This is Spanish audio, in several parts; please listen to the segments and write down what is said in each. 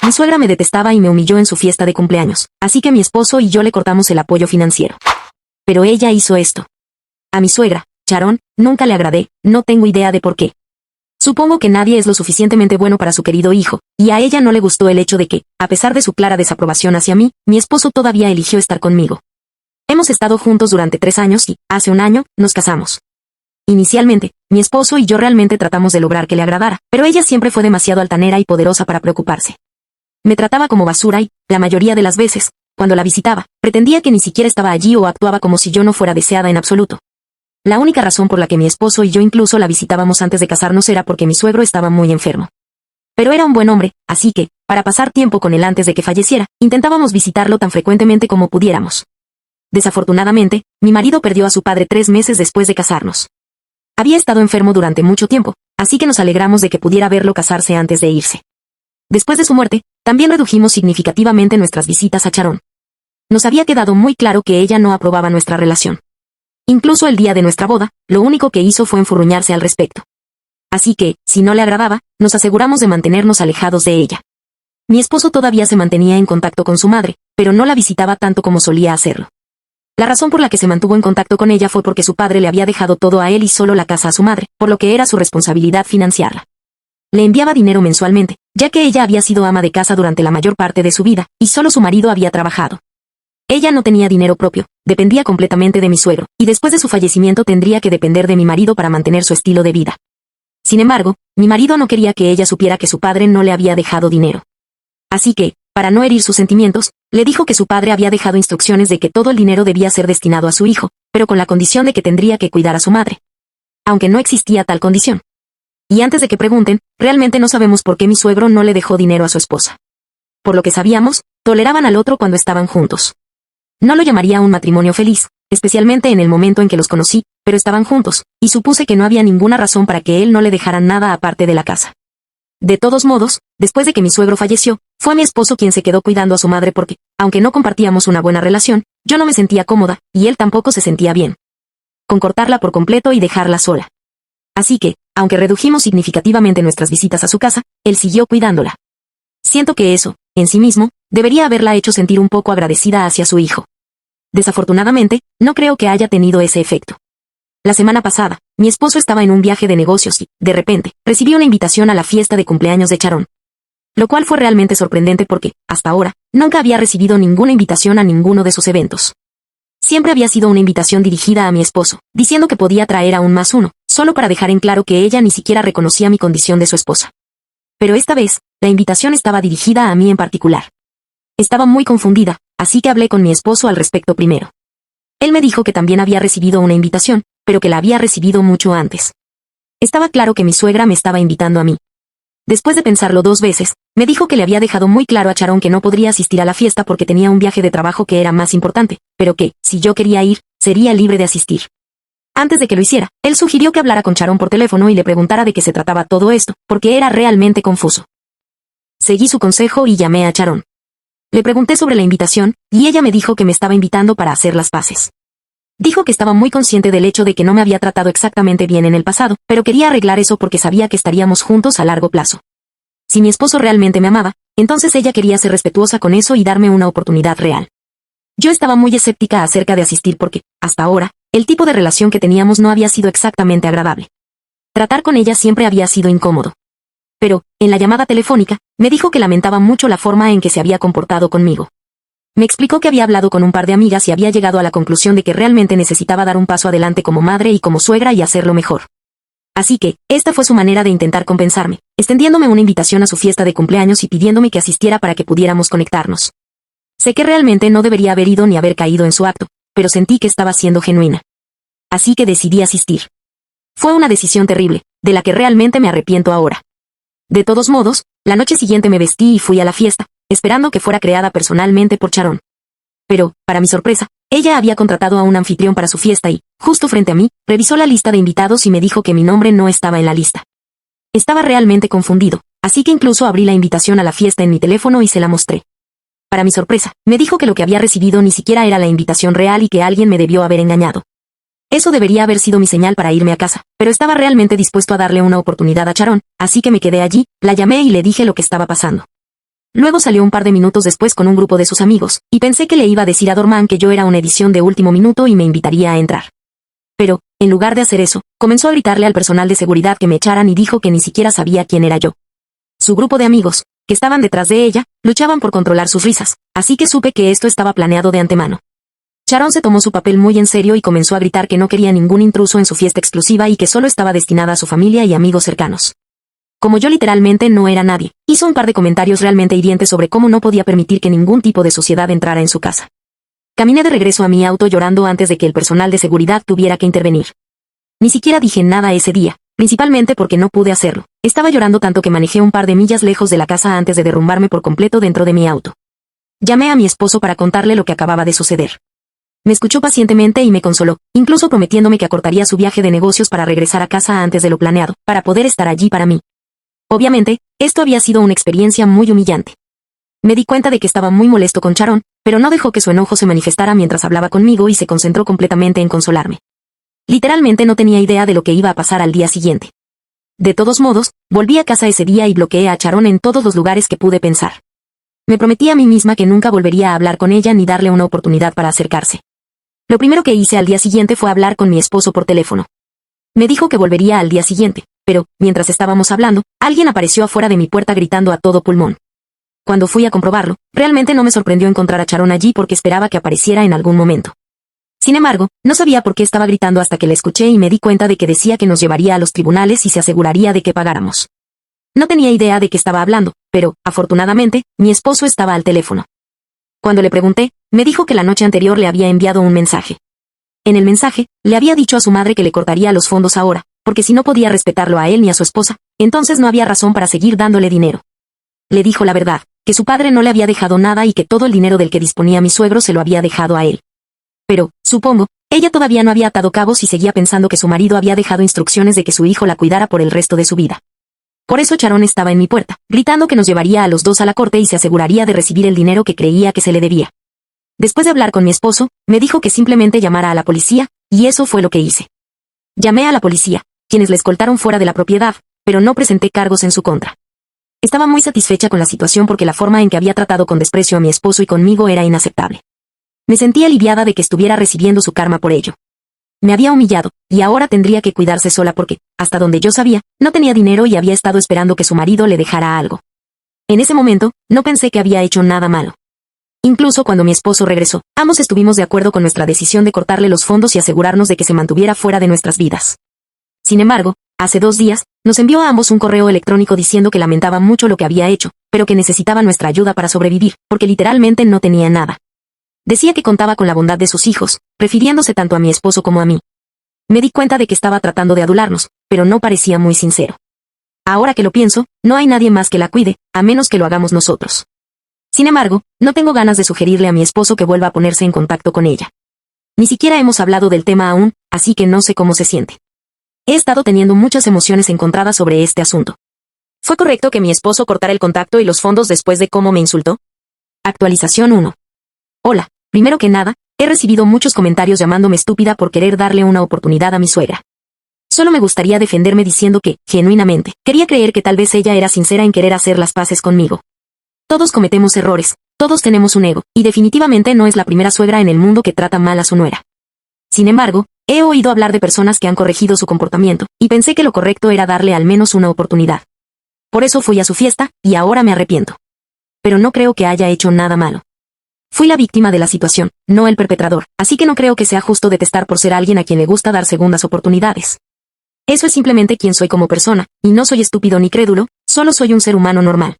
Mi suegra me detestaba y me humilló en su fiesta de cumpleaños, así que mi esposo y yo le cortamos el apoyo financiero. Pero ella hizo esto. A mi suegra, Sharon, nunca le agradé, no tengo idea de por qué. Supongo que nadie es lo suficientemente bueno para su querido hijo, y a ella no le gustó el hecho de que, a pesar de su clara desaprobación hacia mí, mi esposo todavía eligió estar conmigo. Hemos estado juntos durante 3 años y, hace un año, nos casamos. Inicialmente, mi esposo y yo realmente tratamos de lograr que le agradara, pero ella siempre fue demasiado altanera y poderosa para preocuparse. Me trataba como basura y, la mayoría de las veces, cuando la visitaba, pretendía que ni siquiera estaba allí o actuaba como si yo no fuera deseada en absoluto. La única razón por la que mi esposo y yo incluso la visitábamos antes de casarnos era porque mi suegro estaba muy enfermo. Pero era un buen hombre, así que, para pasar tiempo con él antes de que falleciera, intentábamos visitarlo tan frecuentemente como pudiéramos. Desafortunadamente, mi marido perdió a su padre 3 meses después de casarnos. Había estado enfermo durante mucho tiempo, así que nos alegramos de que pudiera verlo casarse antes de irse. Después de su muerte, también redujimos significativamente nuestras visitas a Sharon. Nos había quedado muy claro que ella no aprobaba nuestra relación. Incluso el día de nuestra boda, lo único que hizo fue enfurruñarse al respecto. Así que, si no le agradaba, nos aseguramos de mantenernos alejados de ella. Mi esposo todavía se mantenía en contacto con su madre, pero no la visitaba tanto como solía hacerlo. La razón por la que se mantuvo en contacto con ella fue porque su padre le había dejado todo a él y solo la casa a su madre, por lo que era su responsabilidad financiarla. Le enviaba dinero mensualmente, ya que ella había sido ama de casa durante la mayor parte de su vida, y solo su marido había trabajado. Ella no tenía dinero propio, dependía completamente de mi suegro, y después de su fallecimiento tendría que depender de mi marido para mantener su estilo de vida. Sin embargo, mi marido no quería que ella supiera que su padre no le había dejado dinero. Así que, para no herir sus sentimientos, le dijo que su padre había dejado instrucciones de que todo el dinero debía ser destinado a su hijo, pero con la condición de que tendría que cuidar a su madre. Aunque no existía tal condición. Y antes de que pregunten, realmente no sabemos por qué mi suegro no le dejó dinero a su esposa. Por lo que sabíamos, toleraban al otro cuando estaban juntos. No lo llamaría un matrimonio feliz, especialmente en el momento en que los conocí, pero estaban juntos, y supuse que no había ninguna razón para que él no le dejara nada aparte de la casa. De todos modos, después de que mi suegro falleció, fue mi esposo quien se quedó cuidando a su madre porque, aunque no compartíamos una buena relación, yo no me sentía cómoda, y él tampoco se sentía bien con cortarla por completo y dejarla sola. Así que, aunque redujimos significativamente nuestras visitas a su casa, él siguió cuidándola. Siento que eso, en sí mismo, debería haberla hecho sentir un poco agradecida hacia su hijo. Desafortunadamente, no creo que haya tenido ese efecto. La semana pasada, mi esposo estaba en un viaje de negocios y, de repente, recibí una invitación a la fiesta de cumpleaños de Sharon. Lo cual fue realmente sorprendente porque, hasta ahora, nunca había recibido ninguna invitación a ninguno de sus eventos. Siempre había sido una invitación dirigida a mi esposo, diciendo que podía traer aún más uno, solo para dejar en claro que ella ni siquiera reconocía mi condición de su esposa. Pero esta vez, la invitación estaba dirigida a mí en particular. Estaba muy confundida, así que hablé con mi esposo al respecto primero. Él me dijo que también había recibido una invitación, pero que la había recibido mucho antes. Estaba claro que mi suegra me estaba invitando a mí. Después de pensarlo 2 veces, me dijo que le había dejado muy claro a Sharon que no podría asistir a la fiesta porque tenía un viaje de trabajo que era más importante, pero que, si yo quería ir, sería libre de asistir. Antes de que lo hiciera, él sugirió que hablara con Sharon por teléfono y le preguntara de qué se trataba todo esto, porque era realmente confuso. Seguí su consejo y llamé a Sharon. Le pregunté sobre la invitación, y ella me dijo que me estaba invitando para hacer las paces. Dijo que estaba muy consciente del hecho de que no me había tratado exactamente bien en el pasado, pero quería arreglar eso porque sabía que estaríamos juntos a largo plazo. Si mi esposo realmente me amaba, entonces ella quería ser respetuosa con eso y darme una oportunidad real. Yo estaba muy escéptica acerca de asistir porque, hasta ahora, el tipo de relación que teníamos no había sido exactamente agradable. Tratar con ella siempre había sido incómodo. Pero, en la llamada telefónica, me dijo que lamentaba mucho la forma en que se había comportado conmigo. Me explicó que había hablado con un par de amigas y había llegado a la conclusión de que realmente necesitaba dar un paso adelante como madre y como suegra y hacerlo mejor. Así que, esta fue su manera de intentar compensarme, extendiéndome una invitación a su fiesta de cumpleaños y pidiéndome que asistiera para que pudiéramos conectarnos. Sé que realmente no debería haber ido ni haber caído en su acto, pero sentí que estaba siendo genuina. Así que decidí asistir. Fue una decisión terrible, de la que realmente me arrepiento ahora. De todos modos, la noche siguiente me vestí y fui a la fiesta, esperando que fuera creada personalmente por Sharon. Pero, para mi sorpresa, ella había contratado a un anfitrión para su fiesta y, justo frente a mí, revisó la lista de invitados y me dijo que mi nombre no estaba en la lista. Estaba realmente confundido, así que incluso abrí la invitación a la fiesta en mi teléfono y se la mostré. Para mi sorpresa, me dijo que lo que había recibido ni siquiera era la invitación real y que alguien me debió haber engañado. Eso debería haber sido mi señal para irme a casa, pero estaba realmente dispuesto a darle una oportunidad a Sharon, así que me quedé allí, la llamé y le dije lo que estaba pasando. Luego salió un par de minutos después con un grupo de sus amigos, y pensé que le iba a decir a Dorman que yo era una edición de último minuto y me invitaría a entrar. Pero, en lugar de hacer eso, comenzó a gritarle al personal de seguridad que me echaran y dijo que ni siquiera sabía quién era yo. Su grupo de amigos, que estaban detrás de ella, luchaban por controlar sus risas, así que supe que esto estaba planeado de antemano. Sharon se tomó su papel muy en serio y comenzó a gritar que no quería ningún intruso en su fiesta exclusiva y que solo estaba destinada a su familia y amigos cercanos. Como yo literalmente no era nadie, hizo un par de comentarios realmente hirientes sobre cómo no podía permitir que ningún tipo de sociedad entrara en su casa. Caminé de regreso a mi auto llorando antes de que el personal de seguridad tuviera que intervenir. Ni siquiera dije nada ese día, principalmente porque no pude hacerlo. Estaba llorando tanto que manejé un par de millas lejos de la casa antes de derrumbarme por completo dentro de mi auto. Llamé a mi esposo para contarle lo que acababa de suceder. Me escuchó pacientemente y me consoló, incluso prometiéndome que acortaría su viaje de negocios para regresar a casa antes de lo planeado, para poder estar allí para mí. Obviamente, esto había sido una experiencia muy humillante. Me di cuenta de que estaba muy molesto con Sharon, pero no dejó que su enojo se manifestara mientras hablaba conmigo y se concentró completamente en consolarme. Literalmente no tenía idea de lo que iba a pasar al día siguiente. De todos modos, volví a casa ese día y bloqueé a Sharon en todos los lugares que pude pensar. Me prometí a mí misma que nunca volvería a hablar con ella ni darle una oportunidad para acercarse. Lo primero que hice al día siguiente fue hablar con mi esposo por teléfono. Me dijo que volvería al día siguiente, pero, mientras estábamos hablando, alguien apareció afuera de mi puerta gritando a todo pulmón. Cuando fui a comprobarlo, realmente no me sorprendió encontrar a Sharon allí porque esperaba que apareciera en algún momento. Sin embargo, no sabía por qué estaba gritando hasta que la escuché y me di cuenta de que decía que nos llevaría a los tribunales y se aseguraría de que pagáramos. No tenía idea de qué estaba hablando, pero, afortunadamente, mi esposo estaba al teléfono. Cuando le pregunté, me dijo que la noche anterior le había enviado un mensaje. En el mensaje, le había dicho a su madre que le cortaría los fondos ahora, porque si no podía respetarlo a él ni a su esposa, entonces no había razón para seguir dándole dinero. Le dijo la verdad, que su padre no le había dejado nada y que todo el dinero del que disponía mi suegro se lo había dejado a él. Pero, supongo, ella todavía no había atado cabos y seguía pensando que su marido había dejado instrucciones de que su hijo la cuidara por el resto de su vida. Por eso Sharon estaba en mi puerta, gritando que nos llevaría a los dos a la corte y se aseguraría de recibir el dinero que creía que se le debía. Después de hablar con mi esposo, me dijo que simplemente llamara a la policía, y eso fue lo que hice. Llamé a la policía, quienes la escoltaron fuera de la propiedad, pero no presenté cargos en su contra. Estaba muy satisfecha con la situación porque la forma en que había tratado con desprecio a mi esposo y conmigo era inaceptable. Me sentí aliviada de que estuviera recibiendo su karma por ello. Me había humillado, y ahora tendría que cuidarse sola porque, hasta donde yo sabía, no tenía dinero y había estado esperando que su marido le dejara algo. En ese momento, no pensé que había hecho nada malo. Incluso cuando mi esposo regresó, ambos estuvimos de acuerdo con nuestra decisión de cortarle los fondos y asegurarnos de que se mantuviera fuera de nuestras vidas. Sin embargo, hace 2 días, nos envió a ambos un correo electrónico diciendo que lamentaba mucho lo que había hecho, pero que necesitaba nuestra ayuda para sobrevivir, porque literalmente no tenía nada. Decía que contaba con la bondad de sus hijos, refiriéndose tanto a mi esposo como a mí. Me di cuenta de que estaba tratando de adularnos, pero no parecía muy sincero. Ahora que lo pienso, no hay nadie más que la cuide, a menos que lo hagamos nosotros. Sin embargo, no tengo ganas de sugerirle a mi esposo que vuelva a ponerse en contacto con ella. Ni siquiera hemos hablado del tema aún, así que no sé cómo se siente. He estado teniendo muchas emociones encontradas sobre este asunto. ¿Fue correcto que mi esposo cortara el contacto y los fondos después de cómo me insultó? Actualización 1. Hola, primero que nada, he recibido muchos comentarios llamándome estúpida por querer darle una oportunidad a mi suegra. Solo me gustaría defenderme diciendo que, genuinamente, quería creer que tal vez ella era sincera en querer hacer las paces conmigo. Todos cometemos errores, todos tenemos un ego, y definitivamente no es la primera suegra en el mundo que trata mal a su nuera. Sin embargo, he oído hablar de personas que han corregido su comportamiento, y pensé que lo correcto era darle al menos una oportunidad. Por eso fui a su fiesta, y ahora me arrepiento. Pero no creo que haya hecho nada malo. Fui la víctima de la situación, no el perpetrador, así que no creo que sea justo detestar por ser alguien a quien le gusta dar segundas oportunidades. Eso es simplemente quien soy como persona, y no soy estúpido ni crédulo, solo soy un ser humano normal.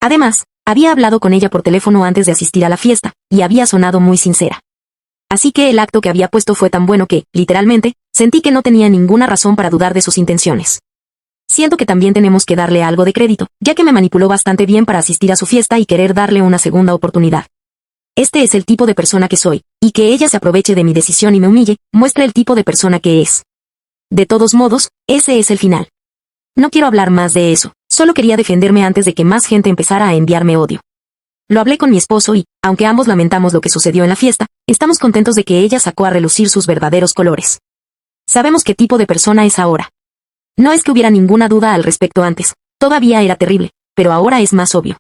Además, había hablado con ella por teléfono antes de asistir a la fiesta, y había sonado muy sincera. Así que el acto que había puesto fue tan bueno que, literalmente, sentí que no tenía ninguna razón para dudar de sus intenciones. Siento que también tenemos que darle algo de crédito, ya que me manipuló bastante bien para asistir a su fiesta y querer darle una segunda oportunidad. Este es el tipo de persona que soy, y que ella se aproveche de mi decisión y me humille, muestra el tipo de persona que es. De todos modos, ese es el final. No quiero hablar más de eso, solo quería defenderme antes de que más gente empezara a enviarme odio. Lo hablé con mi esposo y, aunque ambos lamentamos lo que sucedió en la fiesta, estamos contentos de que ella sacó a relucir sus verdaderos colores. Sabemos qué tipo de persona es ahora. No es que hubiera ninguna duda al respecto antes, todavía era terrible, pero ahora es más obvio.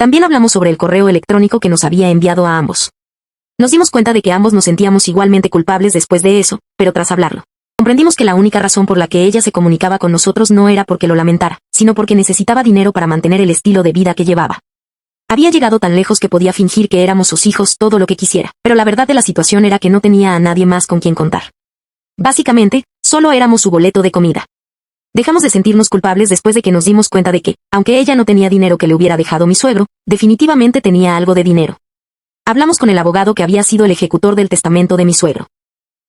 También hablamos sobre el correo electrónico que nos había enviado a ambos. Nos dimos cuenta de que ambos nos sentíamos igualmente culpables después de eso, pero tras hablarlo, comprendimos que la única razón por la que ella se comunicaba con nosotros no era porque lo lamentara, sino porque necesitaba dinero para mantener el estilo de vida que llevaba. Había llegado tan lejos que podía fingir que éramos sus hijos todo lo que quisiera, pero la verdad de la situación era que no tenía a nadie más con quien contar. Básicamente, solo éramos su boleto de comida. Dejamos de sentirnos culpables después de que nos dimos cuenta de que, aunque ella no tenía dinero que le hubiera dejado mi suegro, definitivamente tenía algo de dinero. Hablamos con el abogado que había sido el ejecutor del testamento de mi suegro.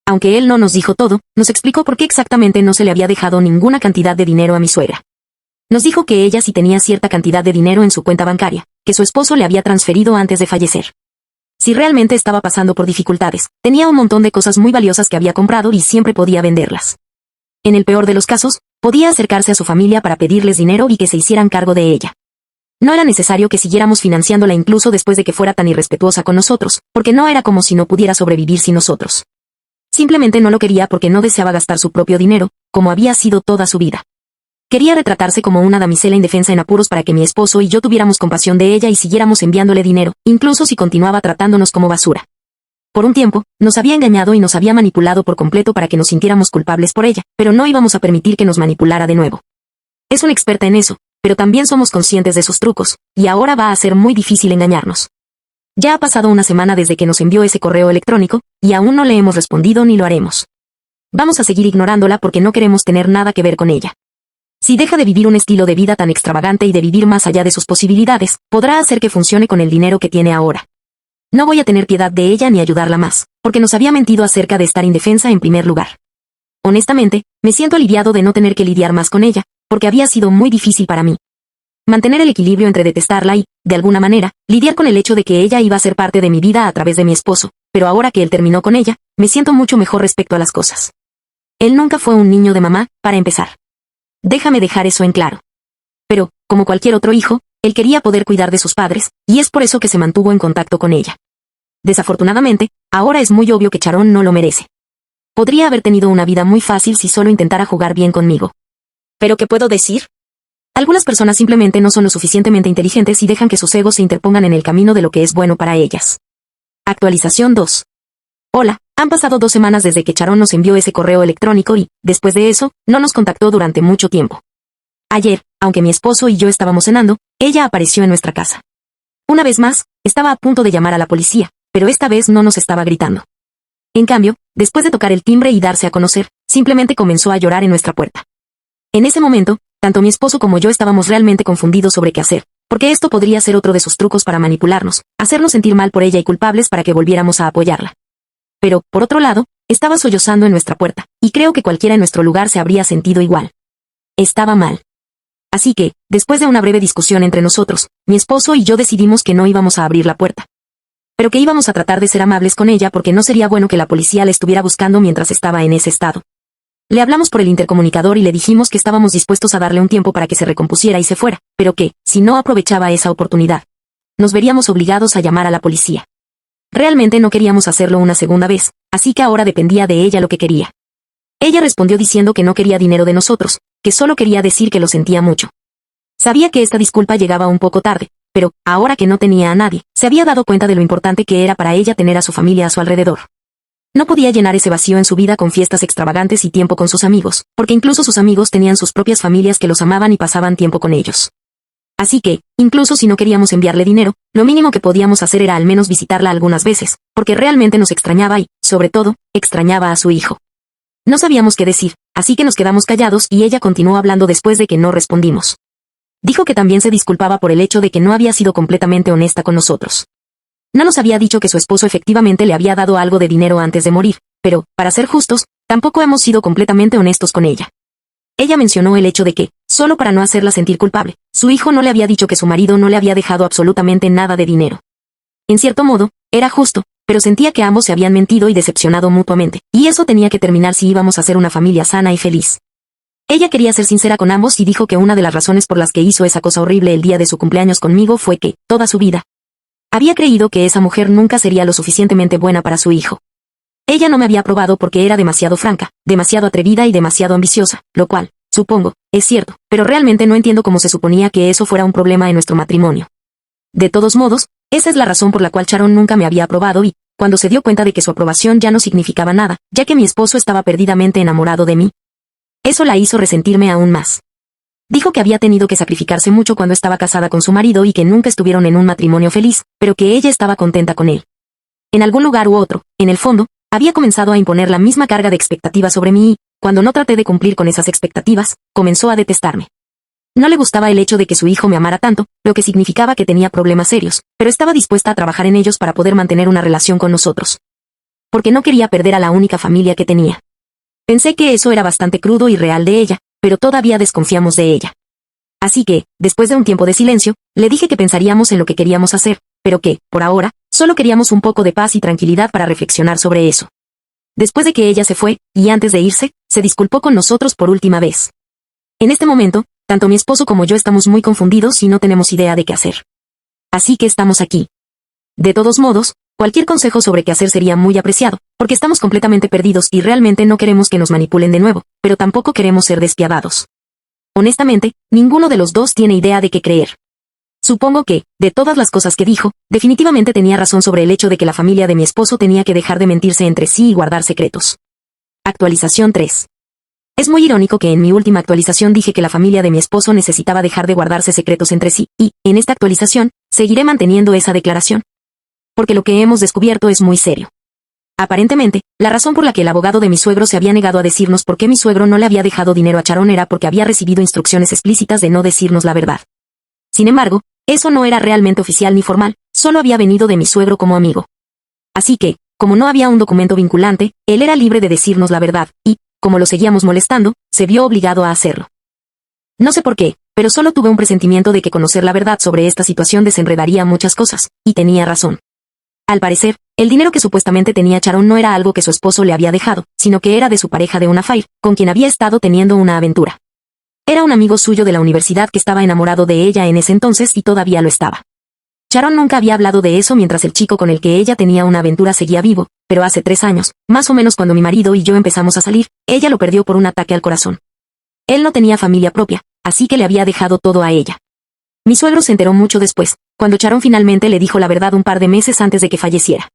Aunque él no nos dijo todo, nos explicó por qué exactamente no se le había dejado ninguna cantidad de dinero a mi suegra. Nos dijo que ella sí tenía cierta cantidad de dinero en su cuenta bancaria, que su esposo le había transferido antes de fallecer. Si realmente estaba pasando por dificultades, tenía un montón de cosas muy valiosas que había comprado y siempre podía venderlas. En el peor de los casos, podía acercarse a su familia para pedirles dinero y que se hicieran cargo de ella. No era necesario que siguiéramos financiándola incluso después de que fuera tan irrespetuosa con nosotros, porque no era como si no pudiera sobrevivir sin nosotros. Simplemente no lo quería porque no deseaba gastar su propio dinero, como había sido toda su vida. Quería retratarse como una damisela indefensa en apuros para que mi esposo y yo tuviéramos compasión de ella y siguiéramos enviándole dinero, incluso si continuaba tratándonos como basura. Por un tiempo, nos había engañado y nos había manipulado por completo para que nos sintiéramos culpables por ella, pero no íbamos a permitir que nos manipulara de nuevo. Es una experta en eso, pero también somos conscientes de sus trucos, y ahora va a ser muy difícil engañarnos. Ya ha pasado una semana desde que nos envió ese correo electrónico, y aún no le hemos respondido ni lo haremos. Vamos a seguir ignorándola porque no queremos tener nada que ver con ella. Si deja de vivir un estilo de vida tan extravagante y de vivir más allá de sus posibilidades, podrá hacer que funcione con el dinero que tiene ahora. No voy a tener piedad de ella ni ayudarla más, porque nos había mentido acerca de estar indefensa en primer lugar. Honestamente, me siento aliviado de no tener que lidiar más con ella, porque había sido muy difícil para mí. Mantener el equilibrio entre detestarla y, de alguna manera, lidiar con el hecho de que ella iba a ser parte de mi vida a través de mi esposo, pero ahora que él terminó con ella, me siento mucho mejor respecto a las cosas. Él nunca fue un niño de mamá, para empezar. Déjame dejar eso en claro. Pero, como cualquier otro hijo, él quería poder cuidar de sus padres, y es por eso que se mantuvo en contacto con ella. Desafortunadamente, ahora es muy obvio que Sharon no lo merece. Podría haber tenido una vida muy fácil si solo intentara jugar bien conmigo. ¿Pero qué puedo decir? Algunas personas simplemente no son lo suficientemente inteligentes y dejan que sus egos se interpongan en el camino de lo que es bueno para ellas. Actualización 2. Hola, han pasado 2 semanas desde que Sharon nos envió ese correo electrónico y, después de eso, no nos contactó durante mucho tiempo. Ayer, aunque mi esposo y yo estábamos cenando, ella apareció en nuestra casa. Una vez más, estaba a punto de llamar a la policía, pero esta vez no nos estaba gritando. En cambio, después de tocar el timbre y darse a conocer, simplemente comenzó a llorar en nuestra puerta. En ese momento, tanto mi esposo como yo estábamos realmente confundidos sobre qué hacer, porque esto podría ser otro de sus trucos para manipularnos, hacernos sentir mal por ella y culpables para que volviéramos a apoyarla. Pero, por otro lado, estaba sollozando en nuestra puerta, y creo que cualquiera en nuestro lugar se habría sentido igual. Estaba mal. Así que, después de una breve discusión entre nosotros, mi esposo y yo decidimos que no íbamos a abrir la puerta. Pero que íbamos a tratar de ser amables con ella porque no sería bueno que la policía la estuviera buscando mientras estaba en ese estado. Le hablamos por el intercomunicador y le dijimos que estábamos dispuestos a darle un tiempo para que se recompusiera y se fuera, pero que, si no aprovechaba esa oportunidad, nos veríamos obligados a llamar a la policía. Realmente no queríamos hacerlo una segunda vez, así que ahora dependía de ella lo que quería. Ella respondió diciendo que no quería dinero de nosotros, que solo quería decir que lo sentía mucho. Sabía que esta disculpa llegaba un poco tarde, pero, ahora que no tenía a nadie, se había dado cuenta de lo importante que era para ella tener a su familia a su alrededor. No podía llenar ese vacío en su vida con fiestas extravagantes y tiempo con sus amigos, porque incluso sus amigos tenían sus propias familias que los amaban y pasaban tiempo con ellos. Así que, incluso si no queríamos enviarle dinero, lo mínimo que podíamos hacer era al menos visitarla algunas veces, porque realmente nos extrañaba y, sobre todo, extrañaba a su hijo. No sabíamos qué decir, así que nos quedamos callados y ella continuó hablando después de que no respondimos. Dijo que también se disculpaba por el hecho de que no había sido completamente honesta con nosotros. No nos había dicho que su esposo efectivamente le había dado algo de dinero antes de morir, pero, para ser justos, tampoco hemos sido completamente honestos con ella. Ella mencionó el hecho de que, solo para no hacerla sentir culpable, su hijo no le había dicho que su marido no le había dejado absolutamente nada de dinero. En cierto modo, era justo, pero sentía que ambos se habían mentido y decepcionado mutuamente, y eso tenía que terminar si íbamos a ser una familia sana y feliz. Ella quería ser sincera con ambos y dijo que una de las razones por las que hizo esa cosa horrible el día de su cumpleaños conmigo fue que, toda su vida, había creído que esa mujer nunca sería lo suficientemente buena para su hijo. Ella no me había aprobado porque era demasiado franca, demasiado atrevida y demasiado ambiciosa, lo cual, supongo, es cierto, pero realmente no entiendo cómo se suponía que eso fuera un problema en nuestro matrimonio. De todos modos, esa es la razón por la cual Sharon nunca me había aprobado y, cuando se dio cuenta de que su aprobación ya no significaba nada, ya que mi esposo estaba perdidamente enamorado de mí, eso la hizo resentirme aún más. Dijo que había tenido que sacrificarse mucho cuando estaba casada con su marido y que nunca estuvieron en un matrimonio feliz, pero que ella estaba contenta con él. En algún lugar u otro, en el fondo, había comenzado a imponer la misma carga de expectativas sobre mí y, cuando no traté de cumplir con esas expectativas, comenzó a detestarme. No le gustaba el hecho de que su hijo me amara tanto, lo que significaba que tenía problemas serios, pero estaba dispuesta a trabajar en ellos para poder mantener una relación con nosotros. Porque no quería perder a la única familia que tenía. Pensé que eso era bastante crudo y real de ella, pero todavía desconfiamos de ella. Así que, después de un tiempo de silencio, le dije que pensaríamos en lo que queríamos hacer, pero que, por ahora, solo queríamos un poco de paz y tranquilidad para reflexionar sobre eso. Después de que ella se fue, y antes de irse, se disculpó con nosotros por última vez. En este momento, tanto mi esposo como yo estamos muy confundidos y no tenemos idea de qué hacer. Así que estamos aquí. De todos modos, cualquier consejo sobre qué hacer sería muy apreciado, porque estamos completamente perdidos y realmente no queremos que nos manipulen de nuevo, pero tampoco queremos ser despiadados. Honestamente, ninguno de los dos tiene idea de qué creer. Supongo que, de todas las cosas que dijo, definitivamente tenía razón sobre el hecho de que la familia de mi esposo tenía que dejar de mentirse entre sí y guardar secretos. Actualización 3. Es muy irónico que en mi última actualización dije que la familia de mi esposo necesitaba dejar de guardarse secretos entre sí, y, en esta actualización, seguiré manteniendo esa declaración. Porque lo que hemos descubierto es muy serio. Aparentemente, la razón por la que el abogado de mi suegro se había negado a decirnos por qué mi suegro no le había dejado dinero a Sharon era porque había recibido instrucciones explícitas de no decirnos la verdad. Sin embargo, eso no era realmente oficial ni formal, solo había venido de mi suegro como amigo. Así que, como no había un documento vinculante, él era libre de decirnos la verdad, y, como lo seguíamos molestando, se vio obligado a hacerlo. No sé por qué, pero solo tuve un presentimiento de que conocer la verdad sobre esta situación desenredaría muchas cosas, y tenía razón. Al parecer, el dinero que supuestamente tenía Sharon no era algo que su esposo le había dejado, sino que era de su pareja de una affair, con quien había estado teniendo una aventura. Era un amigo suyo de la universidad que estaba enamorado de ella en ese entonces y todavía lo estaba. Sharon nunca había hablado de eso mientras el chico con el que ella tenía una aventura seguía vivo, pero hace 3 años, más o menos cuando mi marido y yo empezamos a salir, ella lo perdió por un ataque al corazón. Él no tenía familia propia, así que le había dejado todo a ella. Mi suegro se enteró mucho después, cuando Sharon finalmente le dijo la verdad un par de meses antes de que falleciera.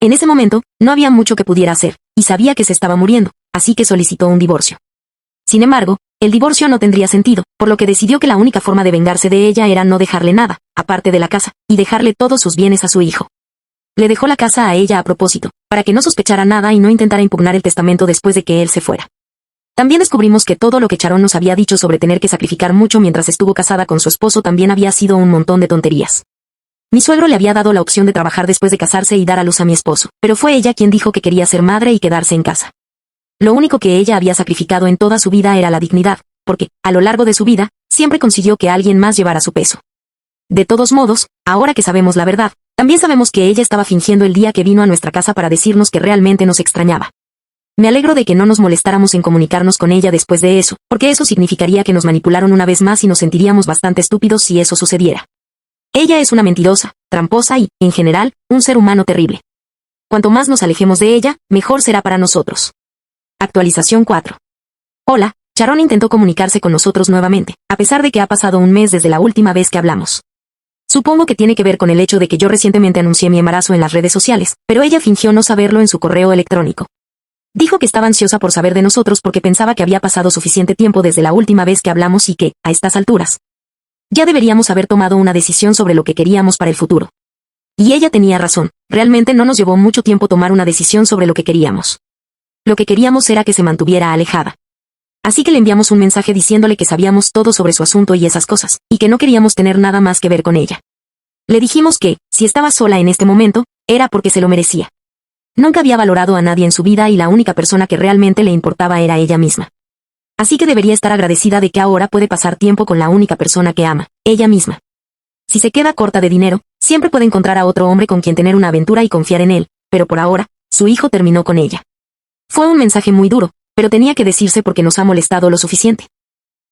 En ese momento, no había mucho que pudiera hacer, y sabía que se estaba muriendo, así que solicitó un divorcio. Sin embargo, el divorcio no tendría sentido, por lo que decidió que la única forma de vengarse de ella era no dejarle nada, aparte de la casa, y dejarle todos sus bienes a su hijo. Le dejó la casa a ella a propósito, para que no sospechara nada y no intentara impugnar el testamento después de que él se fuera. También descubrimos que todo lo que Sharon nos había dicho sobre tener que sacrificar mucho mientras estuvo casada con su esposo también había sido un montón de tonterías. Mi suegro le había dado la opción de trabajar después de casarse y dar a luz a mi esposo, pero fue ella quien dijo que quería ser madre y quedarse en casa. Lo único que ella había sacrificado en toda su vida era la dignidad, porque, a lo largo de su vida, siempre consiguió que alguien más llevara su peso. De todos modos, ahora que sabemos la verdad, también sabemos que ella estaba fingiendo el día que vino a nuestra casa para decirnos que realmente nos extrañaba. Me alegro de que no nos molestáramos en comunicarnos con ella después de eso, porque eso significaría que nos manipularon una vez más y nos sentiríamos bastante estúpidos si eso sucediera. Ella es una mentirosa, tramposa y, en general, un ser humano terrible. Cuanto más nos alejemos de ella, mejor será para nosotros. Actualización 4. Hola, Sharon intentó comunicarse con nosotros nuevamente, a pesar de que ha pasado un mes desde la última vez que hablamos. Supongo que tiene que ver con el hecho de que yo recientemente anuncié mi embarazo en las redes sociales, pero ella fingió no saberlo en su correo electrónico. Dijo que estaba ansiosa por saber de nosotros porque pensaba que había pasado suficiente tiempo desde la última vez que hablamos y que, a estas alturas, ya deberíamos haber tomado una decisión sobre lo que queríamos para el futuro. Y ella tenía razón, realmente no nos llevó mucho tiempo tomar una decisión sobre lo que queríamos. Lo que queríamos era que se mantuviera alejada. Así que le enviamos un mensaje diciéndole que sabíamos todo sobre su asunto y esas cosas, y que no queríamos tener nada más que ver con ella. Le dijimos que, si estaba sola en este momento, era porque se lo merecía. Nunca había valorado a nadie en su vida y la única persona que realmente le importaba era ella misma. Así que debería estar agradecida de que ahora puede pasar tiempo con la única persona que ama, ella misma. Si se queda corta de dinero, siempre puede encontrar a otro hombre con quien tener una aventura y confiar en él, pero por ahora, su hijo terminó con ella. Fue un mensaje muy duro, pero tenía que decirse porque nos ha molestado lo suficiente.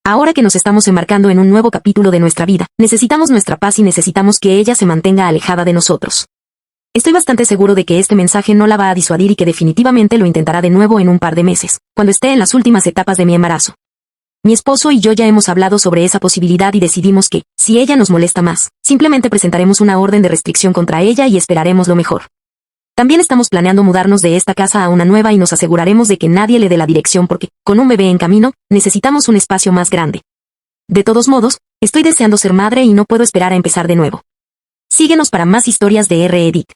Ahora que nos estamos embarcando en un nuevo capítulo de nuestra vida, necesitamos nuestra paz y necesitamos que ella se mantenga alejada de nosotros. Estoy bastante seguro de que este mensaje no la va a disuadir y que definitivamente lo intentará de nuevo en un par de meses, cuando esté en las últimas etapas de mi embarazo. Mi esposo y yo ya hemos hablado sobre esa posibilidad y decidimos que, si ella nos molesta más, simplemente presentaremos una orden de restricción contra ella y esperaremos lo mejor. También estamos planeando mudarnos de esta casa a una nueva y nos aseguraremos de que nadie le dé la dirección porque, con un bebé en camino, necesitamos un espacio más grande. De todos modos, estoy deseando ser madre y no puedo esperar a empezar de nuevo. Síguenos para más historias de R. Edit.